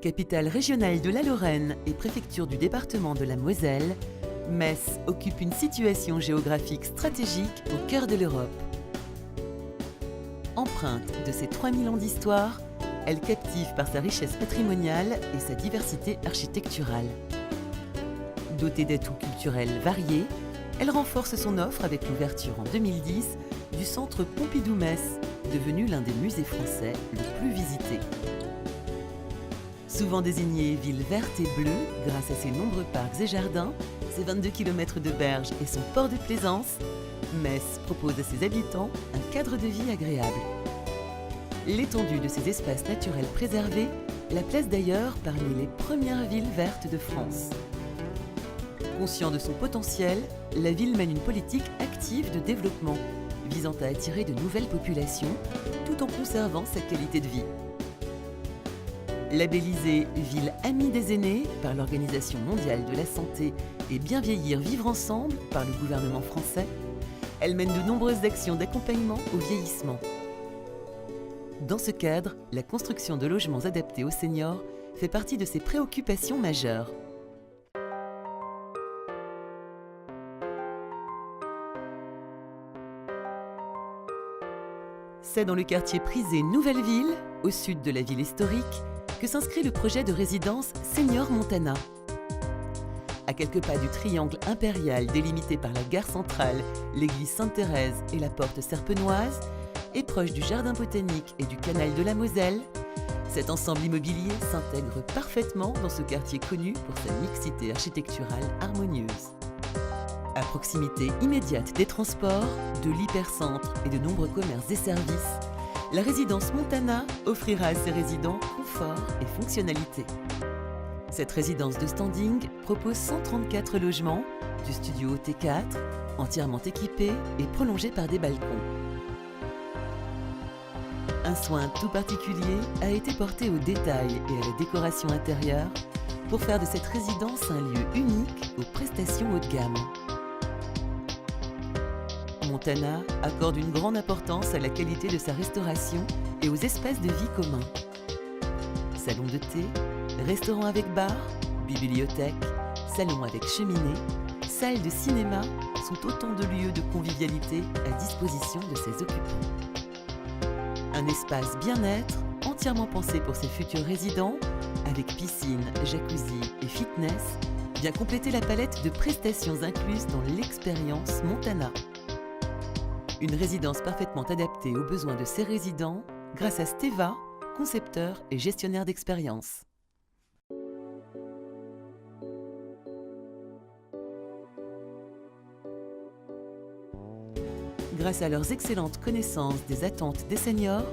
Capitale régionale de la Lorraine et préfecture du département de la Moselle, Metz occupe une situation géographique stratégique au cœur de l'Europe. Empreinte de ses 3000 ans d'histoire, elle captive par sa richesse patrimoniale et sa diversité architecturale. Dotée d'atouts culturels variés, elle renforce son offre avec l'ouverture en 2010 du centre Pompidou-Metz, devenu l'un des musées français les plus visités. Souvent désignée ville verte et bleue grâce à ses nombreux parcs et jardins, ses 22 km de berges et son port de plaisance, Metz propose à ses habitants un cadre de vie agréable. L'étendue de ses espaces naturels préservés la place d'ailleurs parmi les premières villes vertes de France. Conscient de son potentiel, la ville mène une politique active de développement, visant à attirer de nouvelles populations, tout en conservant sa qualité de vie. Labellisée Ville amie des aînés par l'Organisation mondiale de la santé et Bien vieillir vivre ensemble par le gouvernement français, elle mène de nombreuses actions d'accompagnement au vieillissement. Dans ce cadre, la construction de logements adaptés aux seniors fait partie de ses préoccupations majeures. C'est dans le quartier prisé Nouvelle-Ville, au sud de la ville historique, que s'inscrit le projet de résidence Senior Montana. À quelques pas du triangle impérial délimité par la gare centrale, l'église Sainte-Thérèse et la porte Serpenoise, et proche du jardin botanique et du canal de la Moselle, cet ensemble immobilier s'intègre parfaitement dans ce quartier connu pour sa mixité architecturale harmonieuse. À proximité immédiate des transports, de l'hypercentre et de nombreux commerces et services, la résidence Montana offrira à ses résidents confort et fonctionnalité. Cette résidence de standing propose 134 logements, du studio T4, entièrement équipé et prolongé par des balcons. Un soin tout particulier a été porté au détail et à la décoration intérieure pour faire de cette résidence un lieu unique aux prestations haut de gamme. Montana accorde une grande importance à la qualité de sa restauration et aux espaces de vie communs. Salon de thé, restaurant avec bar, bibliothèque, salon avec cheminée, salle de cinéma sont autant de lieux de convivialité à disposition de ses occupants. Un espace bien-être entièrement pensé pour ses futurs résidents, avec piscine, jacuzzi et fitness, vient compléter la palette de prestations incluses dans l'expérience Montana. Une résidence parfaitement adaptée aux besoins de ses résidents grâce à Steva, concepteur et gestionnaire d'expérience. Grâce à leurs excellentes connaissances des attentes des seniors,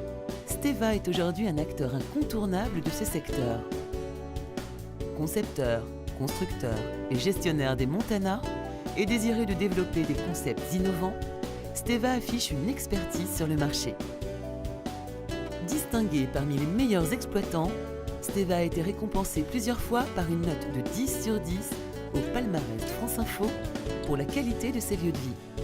Steva est aujourd'hui un acteur incontournable de ce secteur. Concepteur, constructeur et gestionnaire des Montana et désireux de développer des concepts innovants, Steva affiche une expertise sur le marché. Distingué parmi les meilleurs exploitants, Steva a été récompensé plusieurs fois par une note de 10 sur 10 au palmarès France Info pour la qualité de ses lieux de vie.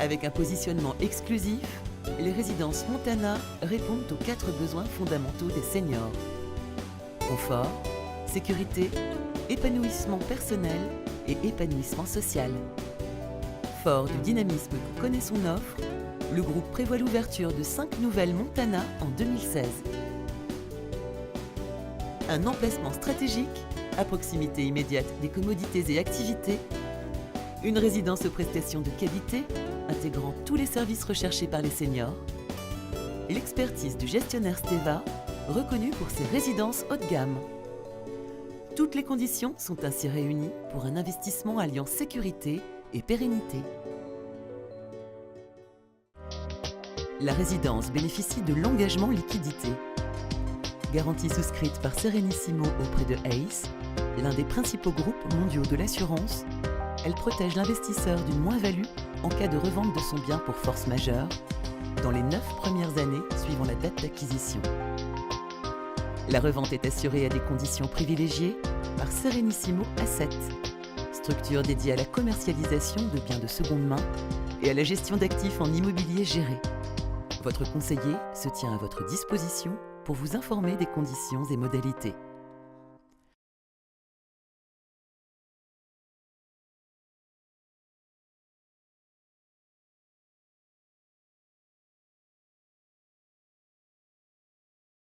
Avec un positionnement exclusif, les résidences Montana répondent aux 4 besoins fondamentaux des seniors. Confort, sécurité, épanouissement personnel et épanouissement social. Fort du dynamisme que connaît son offre, le groupe prévoit l'ouverture de 5 nouvelles Montana en 2016. Un emplacement stratégique, à proximité immédiate des commodités et activités, une résidence aux prestations de qualité, intégrant tous les services recherchés par les seniors, l'expertise du gestionnaire Steva, reconnu pour ses résidences haut de gamme. Toutes les conditions sont ainsi réunies pour un investissement alliant sécurité et pérennité. La résidence bénéficie de l'engagement liquidité. Garantie souscrite par Serenissimo auprès de ACE, l'un des principaux groupes mondiaux de l'assurance, elle protège l'investisseur d'une moins-value en cas de revente de son bien pour force majeure dans les 9 premières années suivant la date d'acquisition. La revente est assurée à des conditions privilégiées par Serenissimo Asset, structure dédiée à la commercialisation de biens de seconde main et à la gestion d'actifs en immobilier géré. Votre conseiller se tient à votre disposition pour vous informer des conditions et modalités.